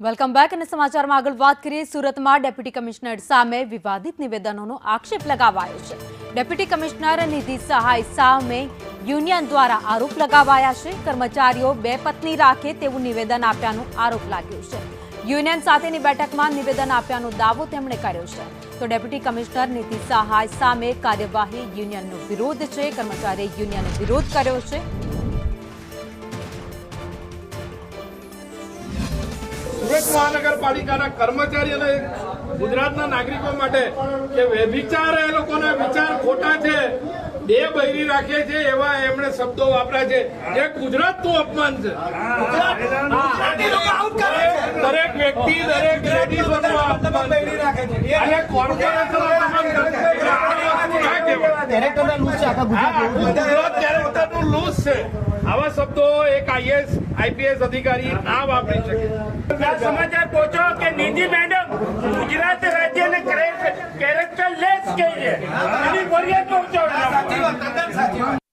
Welcome back અને સમાચારમાં આગળ વાત કરીએ સુરતમાં ડેપ્યુટી કમિશનર સામે વિવાદિત નિવેદનોનો આક્ષેપ લગાવાયો છે। ડેપ્યુટી કમિશનર નિધિ સહાય સામે યુનિયન દ્વારા આરોપ લગાવાયા છે। કર્મચારીઓ બે પત્ની રાખે તેવું નિવેદન આપ્યાનો આરોપ લાગ્યો છે। યુનિયન સાથેની બેઠકમાં નિવેદન આપ્યાનો દાવો તેમણે કર્યો છે। તો ડેપ્યુટી કમિશનર નિધિ સહાય સામે કાર્યવાહી યુનિયનનો વિરોધ છે। કર્મચારીએ યુનિયને વિરોધ કર્યો છે। સુરત મહાનગરપાલિકાના કર્મચારી અને ગુજરાતના નાગરિકો માટે કે વ્યભિચાર એ લોકોના વિચાર ખોટા છે, બે બૈરી રાખે છે એવા એમણે શબ્દો વાપર્યા છે, જે ગુજરાતનું અપમાન છે। દરેક વ્યક્તિ દરેક લેડીઝોનું અપમાન છે અને કોર્પોરેશનનું લૂઝ છે। આવા શબ્દો એક આઈપીએસ અધિકારી ના વાપરી શકે। સમાચાર પહોંચો કે નિધિ મેડમ ગુજરાત રાજ્યને કેરેક્ટર લેસ કહી છે, એની ફરિયાદ પહોંચાડો।